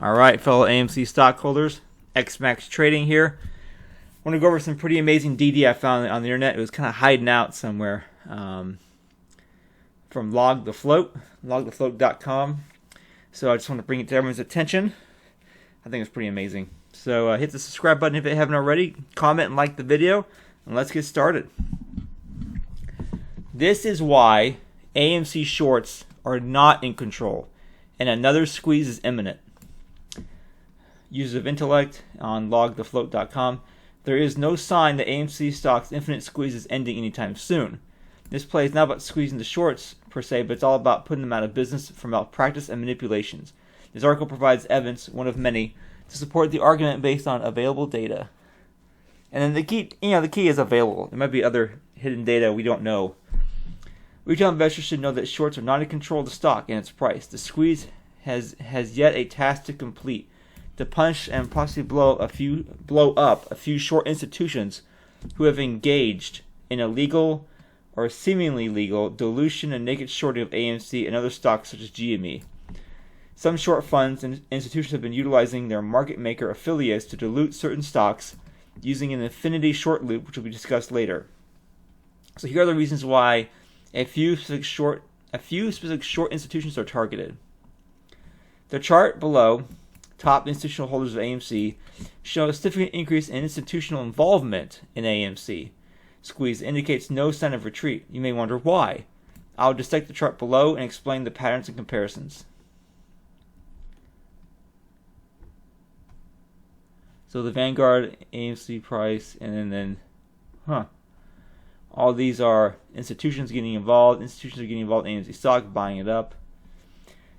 All right, fellow AMC stockholders, XMAX Trading here. I want to go over some pretty amazing DD I found on the internet. It was kind of hiding out somewhere from LogtheFloat, LogtheFloat.com. So I just want to bring it to everyone's attention. I think it's pretty amazing. So hit the subscribe button if you haven't already. Comment and like the video, and let's get started. This is why AMC shorts are not in control, and another squeeze is imminent. Users of intellect on LogtheFloat.com. There is no sign that AMC stock's infinite squeeze is ending anytime soon. This play is not about squeezing the shorts per se, but it's all about putting them out of business for malpractice and manipulations. This article provides evidence, one of many, to support the argument based on available data. And then the key is available. There might be other hidden data we don't know. Retail investors should know that shorts are not in control of the stock and its price. The squeeze has yet a task to complete. To punish and possibly blow up a few short institutions who have engaged in illegal or seemingly legal dilution and naked shorting of AMC and other stocks such as GME. Some short funds and institutions have been utilizing their market maker affiliates to dilute certain stocks using an infinity short loop, which will be discussed later. So here are the reasons why a few specific short institutions are targeted. The chart below, top institutional holders of AMC, show a significant increase in institutional involvement in AMC. Squeeze indicates no sign of retreat. You may wonder why. I'll dissect the chart below and explain the patterns and comparisons. So the Vanguard, AMC price, and then all these are institutions getting involved. Institutions are getting involved in AMC stock, buying it up.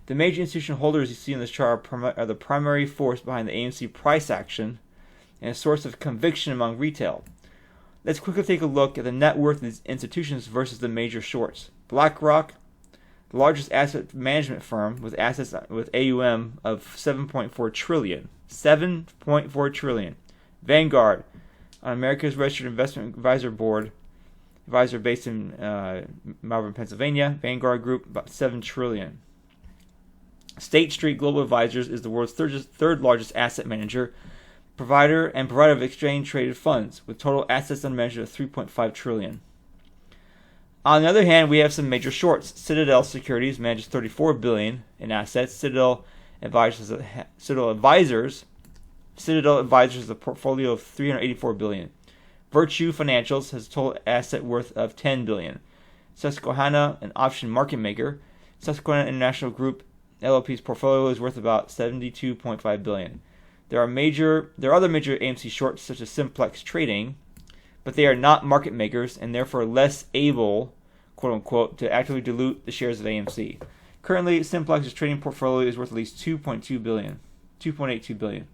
The major institutional holders you see in this chart are the primary force behind the AMC price action and a source of conviction among retail. Let's quickly take a look at the net worth of these institutions versus the major shorts. BlackRock, the largest asset management firm with assets with AUM of 7.4 trillion. 7.4 trillion. Vanguard, on America's Registered Investment Advisor Board, advisor based in Malvern, Pennsylvania. Vanguard Group, about 7 trillion. State Street Global Advisors is the world's third largest asset manager, provider of exchange traded funds, with total assets under management of 3.5 trillion. On the other hand, we have some major shorts. Citadel Securities manages 34 billion in assets. Citadel Advisors has a portfolio of 384 billion. Virtue Financials has a total asset worth of 10 billion. Susquehanna, an option market maker, Susquehanna International Group LLP's portfolio is worth about 72.5 billion. There are other major AMC shorts such as Simplex Trading, but they are not market makers and therefore less able, quote unquote, to actively dilute the shares of AMC. Currently, Simplex's trading portfolio is worth at least 2.82 billion.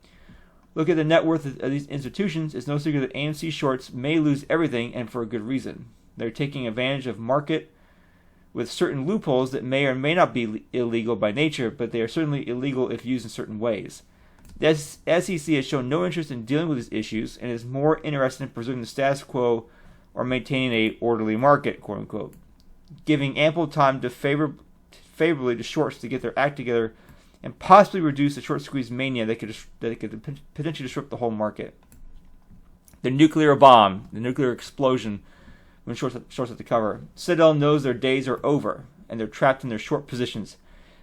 Look at the net worth of these institutions. It's no secret that AMC shorts may lose everything, and for a good reason. They're taking advantage of market with certain loopholes that may or may not be illegal by nature, but they are certainly illegal if used in certain ways. The SEC has shown no interest in dealing with these issues and is more interested in preserving the status quo or maintaining a orderly market, quote unquote, giving ample time to favorably to shorts to get their act together and possibly reduce the short squeeze mania that could potentially disrupt the whole market. The nuclear bomb, the nuclear explosion when shorts have to cover. Citadel knows their days are over, and they're trapped in their short positions,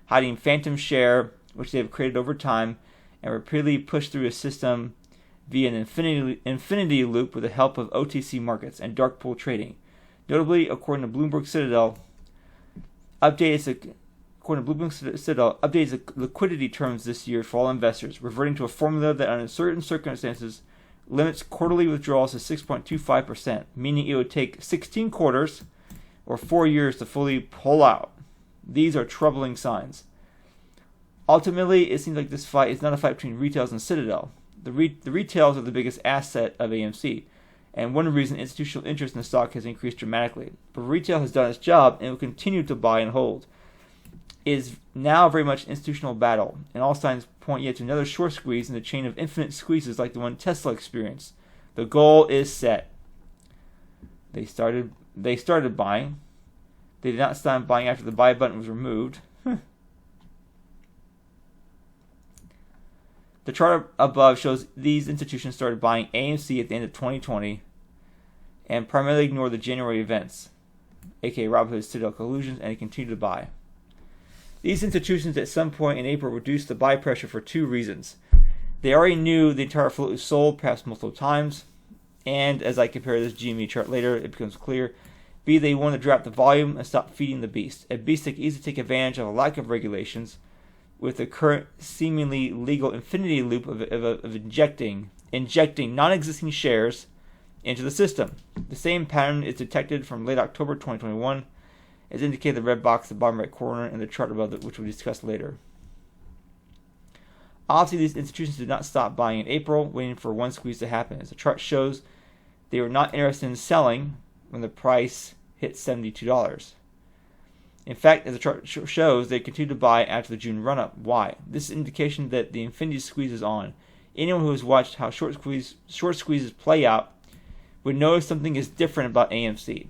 hiding phantom share, which they have created over time, and repeatedly pushed through a system via an infinity loop with the help of OTC markets and darkpool trading. Notably, according to Bloomberg Citadel, updates the liquidity terms this year for all investors, reverting to a formula that under certain circumstances limits quarterly withdrawals to 6.25%, meaning it would take 16 quarters or 4 years to fully pull out. These are troubling signs. Ultimately, it seems like this fight is not a fight between retails and Citadel. The retails are the biggest asset of AMC, and one reason institutional interest in the stock has increased dramatically. But retail has done its job and will continue to buy and hold. It is now very much an institutional battle, and all signs point yet to another short squeeze in the chain of infinite squeezes like the one Tesla experienced. The goal is set. They started buying. They did not stop buying after the buy button was removed. The chart above shows these institutions started buying AMC at the end of 2020 and primarily ignored the January events, aka Robinhood Citadel collusions, and continued to buy. These institutions at some point in April reduced the buy pressure for two reasons. They already knew the entire float was sold, perhaps multiple times, and as I compare this GME chart later, it becomes clear. B, they wanted to drop the volume and stop feeding the beast. A beast that can easily take advantage of a lack of regulations with the current seemingly legal infinity loop of injecting non-existing shares into the system. The same pattern is detected from late October 2021, as indicated in the red box in the bottom right corner in the chart above it, which we'll discuss later. Obviously, these institutions did not stop buying in April, waiting for one squeeze to happen. As the chart shows, they were not interested in selling when the price hit $72. In fact, as the chart shows, they continued to buy after the June run-up. Why? This is an indication that the infinity squeeze is on. Anyone who has watched how short squeezes play out would notice something is different about AMC.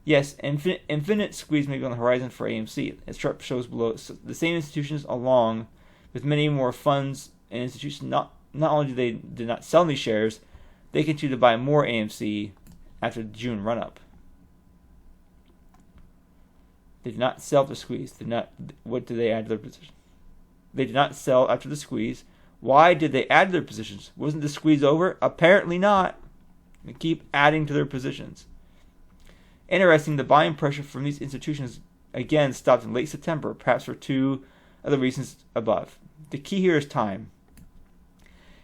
Yes, infinite squeeze may be on the horizon for AMC. As the chart shows below, the same institutions along with many more funds and institutions, not only did not sell these shares, they continued to buy more AMC after the June run-up. They did not sell the squeeze. What did they add to their position? They did not sell after the squeeze. Why did they add to their positions? Wasn't the squeeze over? Apparently not. They keep adding to their positions. Interesting, the buying pressure from these institutions again stopped in late September, perhaps for two of the reasons above. The key here is time.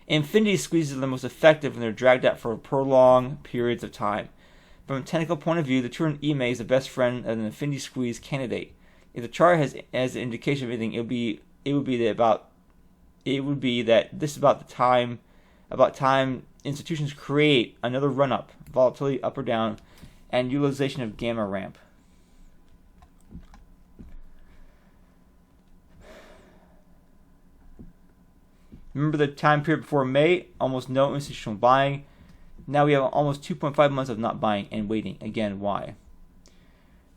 Infinity squeezes are the most effective when they're dragged out for prolonged periods of time. From a technical point of view, the Turin EMA is the best friend of an infinity squeeze candidate. If the chart has an indication of anything, it would be that this is about time institutions create another run-up, volatility up or down, and utilization of gamma ramp. Remember the time period before May? Almost no institutional buying. Now we have almost 2.5 months of not buying and waiting. Again, why?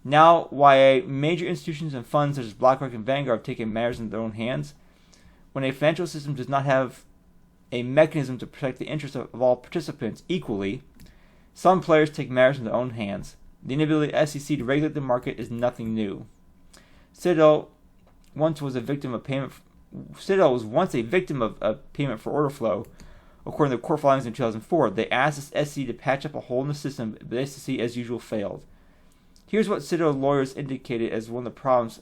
Now, why major institutions and funds such as BlackRock and Vanguard have taken matters in their own hands? When a financial system does not have a mechanism to protect the interests of all participants equally, some players take matters in their own hands. The inability of the SEC to regulate the market is nothing new. Citadel was once a victim of payment for order flow. According to the court filings in 2004, they asked the SEC to patch up a hole in the system, but the SEC, as usual, failed. Here's what Citadel lawyers indicated as one of the problems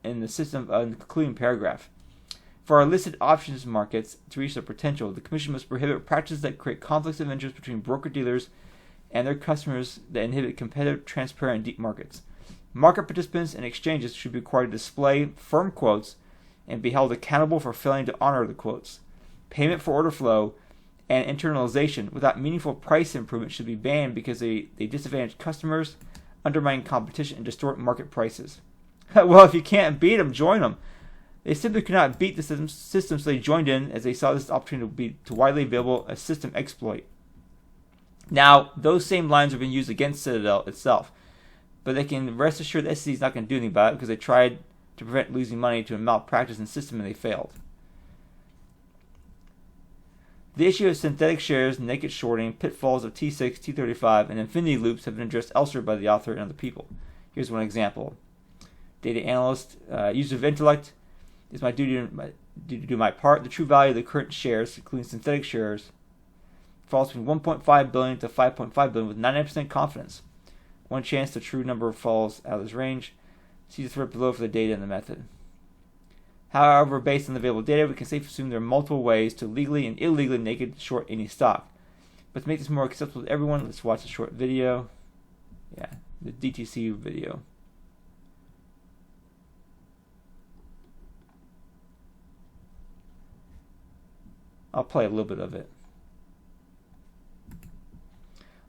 in the system in the concluding paragraph. For our listed options markets to reach their potential, the Commission must prohibit practices that create conflicts of interest between broker-dealers and their customers that inhibit competitive, transparent, and deep markets. Market participants and exchanges should be required to display firm quotes and be held accountable for failing to honor the quotes. Payment for order flow and internalization without meaningful price improvement should be banned because they disadvantage customers, undermine competition, and distort market prices. Well, if you can't beat them, join them. They simply could not beat the system, so they joined in as they saw this opportunity to widely available a system exploit. Now, those same lines are being used against Citadel itself, but they can rest assured the SEC is not going to do anything about it because they tried to prevent losing money to a malpractice in the system and they failed. The issue of synthetic shares, naked shorting, pitfalls of T6, T35, and infinity loops have been addressed elsewhere by the author and other people. Here's one example. Data analyst, user of intellect, it's my duty to do my part. The true value of the current shares, including synthetic shares, falls between 1.5 billion to 5.5 billion with 99% confidence. One chance the true number falls out of this range. See the thread below for the data and the method. However, based on the available data, we can safely assume there are multiple ways to legally and illegally naked short any stock. But to make this more acceptable to everyone, let's watch a short video. Yeah, the DTC video. I'll play a little bit of it.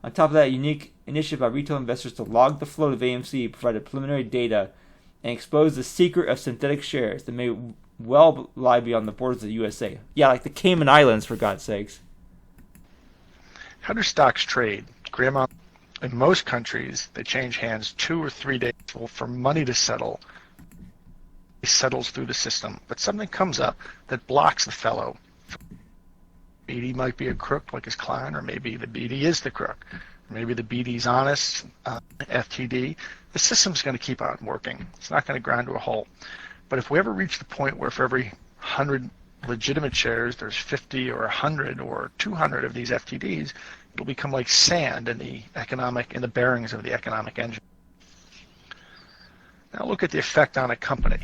On top of that, a unique initiative by retail investors to log the float of AMC provided preliminary data and exposed the secret of synthetic shares that may well lie beyond the borders of the USA. Yeah, like the Cayman Islands, for God's sakes. How do stocks trade? Grandma, in most countries, they change hands 2 or 3 days for money to settle. It settles through the system, but something comes up that blocks the fellow BD might be a crook like his client, or maybe the BD is the crook. Maybe the BD's honest, FTD. The system's going to keep on working. It's not going to grind to a halt. But if we ever reach the point where for every 100 legitimate shares, there's 50 or 100 or 200 of these FTDs, it'll become like sand in the bearings of the economic engine. Now look at the effect on a company.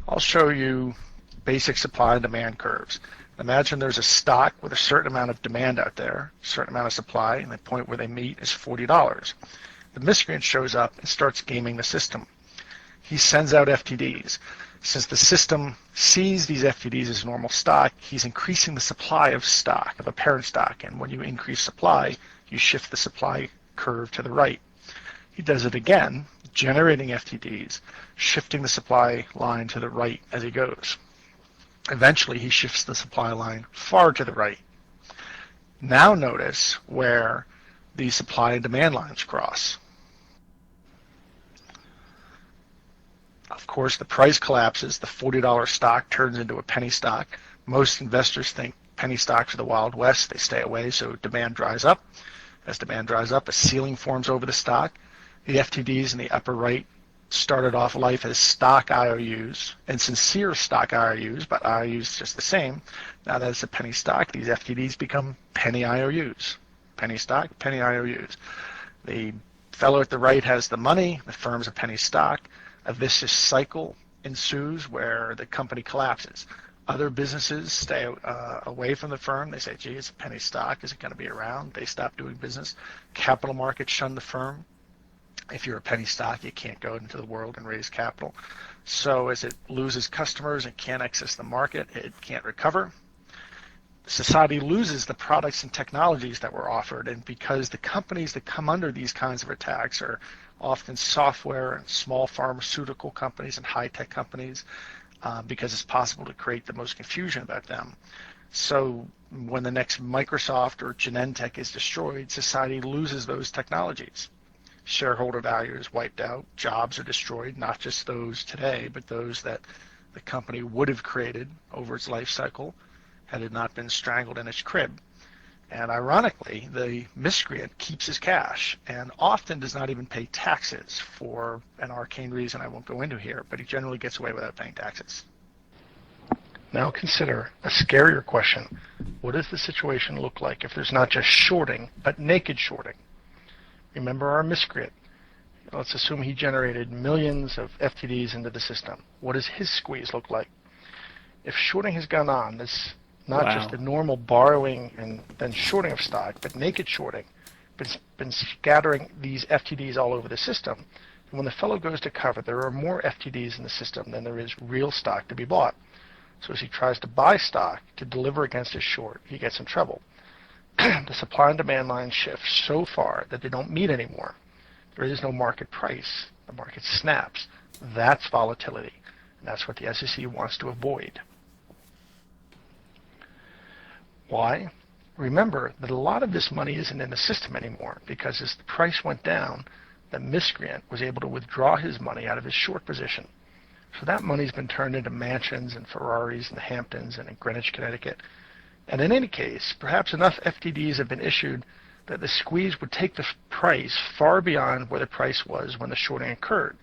I'll show you basic supply and demand curves. Imagine there's a stock with a certain amount of demand out there, a certain amount of supply, and the point where they meet is $40. The miscreant shows up and starts gaming the system. He sends out FTDs. Since the system sees these FTDs as normal stock, he's increasing the supply of stock, of a parent stock, and when you increase supply, you shift the supply curve to the right. He does it again, generating FTDs, shifting the supply line to the right as he goes. Eventually, he shifts the supply line far to the right. Now notice where the supply and demand lines cross. Of course, the price collapses. The $40 stock turns into a penny stock. Most investors think penny stocks are the Wild West. They stay away, so demand dries up. As demand dries up, a ceiling forms over the stock. The FTDs in the upper right started off life as stock IOUs and sincere stock IOUs, but IOUs just the same. Now that it's a penny stock, these FTDs become penny IOUs. Penny stock, penny IOUs. The fellow at the right has the money, the firm's a penny stock. A vicious cycle ensues where the company collapses. Other businesses stay away from the firm. They say, gee, it's a penny stock. Is it going to be around? They stop doing business. Capital markets shun the firm. If you're a penny stock, you can't go into the world and raise capital. So as it loses customers, it can't access the market, it can't recover. Society loses the products and technologies that were offered, and because the companies that come under these kinds of attacks are often software and small pharmaceutical companies and high-tech companies, because it's possible to create the most confusion about them. So when the next Microsoft or Genentech is destroyed, society loses those technologies. Shareholder value is wiped out, jobs are destroyed, not just those today, but those that the company would have created over its life cycle had it not been strangled in its crib. And ironically, the miscreant keeps his cash and often does not even pay taxes for an arcane reason I won't go into here, but he generally gets away without paying taxes. Now consider a scarier question. What does the situation look like if there's not just shorting, but naked shorting? Remember our miscreant. Let's assume he generated millions of FTDs into the system. What does his squeeze look like? If shorting has gone on, this not just the normal borrowing and then shorting of stock, but naked shorting, been scattering these FTDs all over the system. And when the fellow goes to cover, there are more FTDs in the system than there is real stock to be bought. So as he tries to buy stock to deliver against his short, he gets in trouble. The supply and demand line shifts so far that they don't meet anymore. There is no market price. The market snaps. That's volatility. And that's what the SEC wants to avoid. Why? Remember that a lot of this money isn't in the system anymore because as the price went down, the miscreant was able to withdraw his money out of his short position. So that money's been turned into mansions and Ferraris in the Hamptons and in Greenwich, Connecticut. And in any case, perhaps enough FTDs have been issued that the squeeze would take the price far beyond where the price was when the shorting occurred,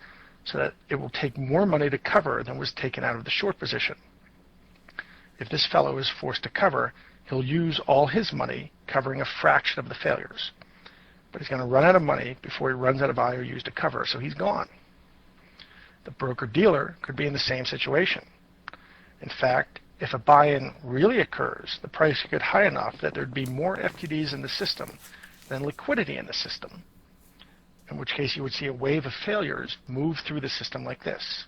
so that it will take more money to cover than was taken out of the short position. If this fellow is forced to cover, he'll use all his money covering a fraction of the failures. But he's going to run out of money before he runs out of IOUs to cover, so he's gone. The broker-dealer could be in the same situation. In fact, if a buy-in really occurs, the price could get high enough that there'd be more FTDs in the system than liquidity in the system, in which case you would see a wave of failures move through the system like this.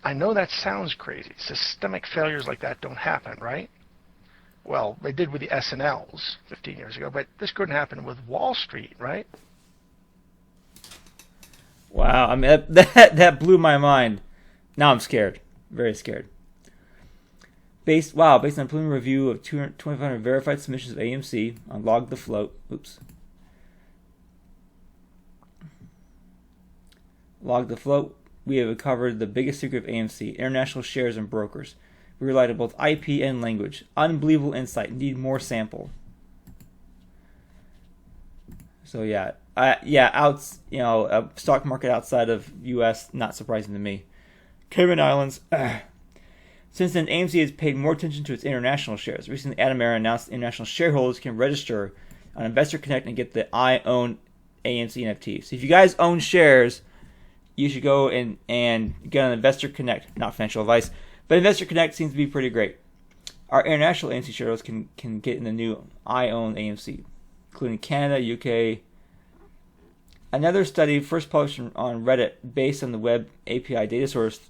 I know that sounds crazy. Systemic failures like that don't happen, right? Well, they did with the S&Ls 15 years ago, but this couldn't happen with Wall Street, right? Wow, I mean that blew my mind. Now I'm scared, very scared. Based on a preliminary review of 2,500 verified submissions of AMC on LogtheFloat. LogtheFloat, we have covered the biggest secret of AMC, international shares and brokers. We relied on both IP and language. Unbelievable insight. Need more sample. So a stock market outside of U.S. not surprising to me. Cayman Islands. Since then, AMC has paid more attention to its international shares. Recently, Atomera announced international shareholders can register on Investor Connect and get the I own AMC NFT. So if you guys own shares, you should go and get on Investor Connect. Not financial advice, but Investor Connect seems to be pretty great. Our international AMC shareholders can get in the new I own AMC, including Canada, UK. Another study first published on Reddit based on the web API data source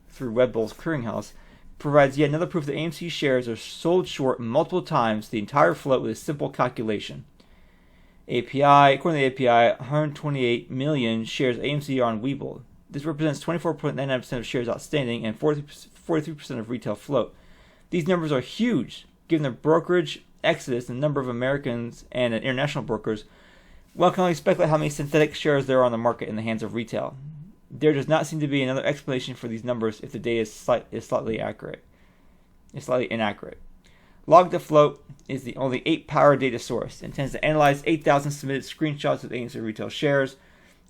through WebBull's clearinghouse provides yet another proof that AMC shares are sold short multiple times the entire float with a simple calculation. API, according to the API, 128 million shares AMC are on Webull. This represents 24.99% of shares outstanding and 43% of retail float. These numbers are huge, given the brokerage exodus and the number of Americans and international brokers. One can only speculate how many synthetic shares there are on the market in the hands of retail. There does not seem to be another explanation for these numbers if the data is slightly inaccurate. LogtheFloat is the only 8-power data source and intends to analyze 8,000 submitted screenshots of AMC retail shares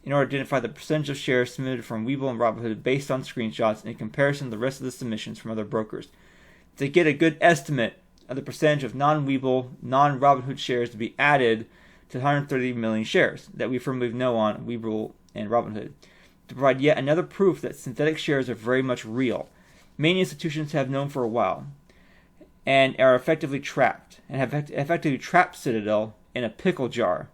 in order to identify the percentage of shares submitted from Webull and Robinhood based on screenshots in comparison to the rest of the submissions from other brokers. To get a good estimate of the percentage of non-Webull, non-Robinhood shares to be added to 130 million shares that we firmly know on Webull and Robinhood. To provide yet another proof that synthetic shares are very much real. Many institutions have known for a while and are effectively trapped and have effectively trapped Citadel in a pickle jar.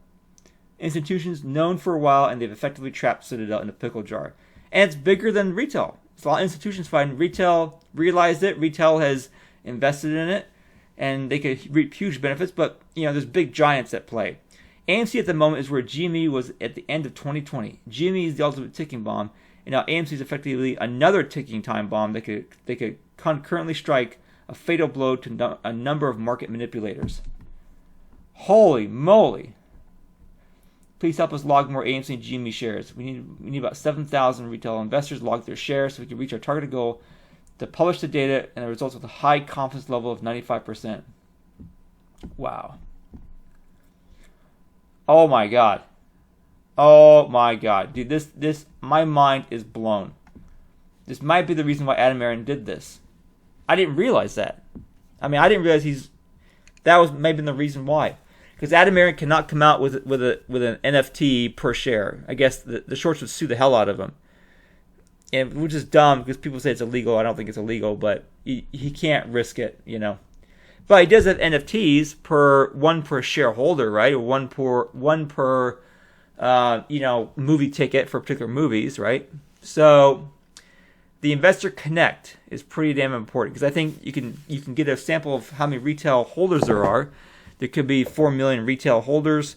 Institutions known for a while and they've effectively trapped Citadel in a pickle jar. And it's bigger than retail. It's a lot of institutions fighting. Retail realized it. Retail has invested in it and they could reap huge benefits, but there's big giants at play. AMC at the moment is where GME was at the end of 2020. GME is the ultimate ticking bomb, and now AMC is effectively another ticking time bomb that could concurrently strike a fatal blow to a number of market manipulators. Holy moly! Please help us log more AMC and GME shares. We need about 7,000 retail investors log their shares so we can reach our targeted goal to publish the data and the results with a high confidence level of 95%. Wow. Oh my god. Dude, this my mind is blown. This might be the reason why Atomera did this. I didn't realize that. I didn't realize that was maybe the reason why. Because Atomera cannot come out with an NFT per share. I guess the shorts would sue the hell out of him. And which is dumb because people say it's illegal. I don't think it's illegal, but he can't risk it, But he does have NFTs one per shareholder, right? Or one per movie ticket for particular movies, right? So the Investor Connect is pretty damn important because I think you can get a sample of how many retail holders there are. There could be 4 million retail holders.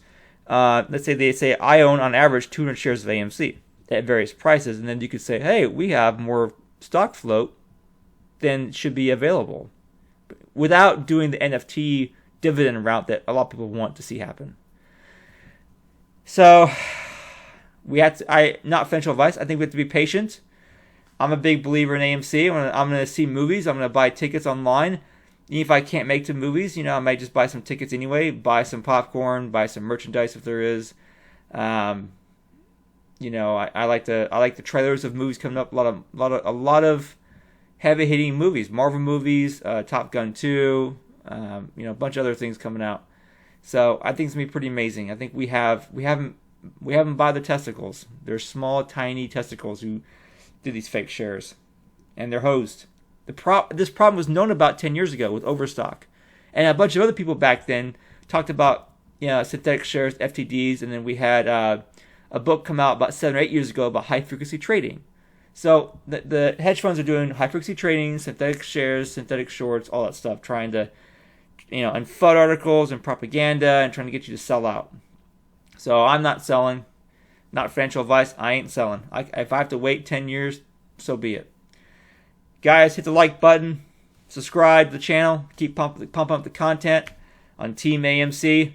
Let's say they say I own on average 200 shares of AMC at various prices, and then you could say, hey, we have more stock float than should be available, without doing the NFT dividend route that a lot of people want to see happen. So not financial advice. I think we have to be patient. I'm a big believer in AMC. I'm going to see movies. I'm going to buy tickets online. Even if I can't make the movies, I might just buy some tickets anyway. Buy some popcorn. Buy some merchandise if there is. I like the trailers of movies coming up. A lot of heavy hitting movies, Marvel movies, Top Gun 2, a bunch of other things coming out. So I think it's gonna be pretty amazing. I think we haven't by the testicles. They're small, tiny testicles who do these fake shares, and they're hosed. This problem was known about 10 years ago with Overstock, and a bunch of other people back then talked about synthetic shares, FTDs, and then we had a book come out about 7 or 8 years ago about high frequency trading. So the hedge funds are doing high frequency trading, synthetic shares, synthetic shorts, all that stuff, trying to, and FUD articles and propaganda and trying to get you to sell out. So I'm not selling. Not financial advice. I ain't selling. If I have to wait 10 years, so be it. Guys, hit the like button. Subscribe to the channel. Keep pumping up the content on Team AMC.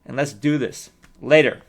And let's do this. Later.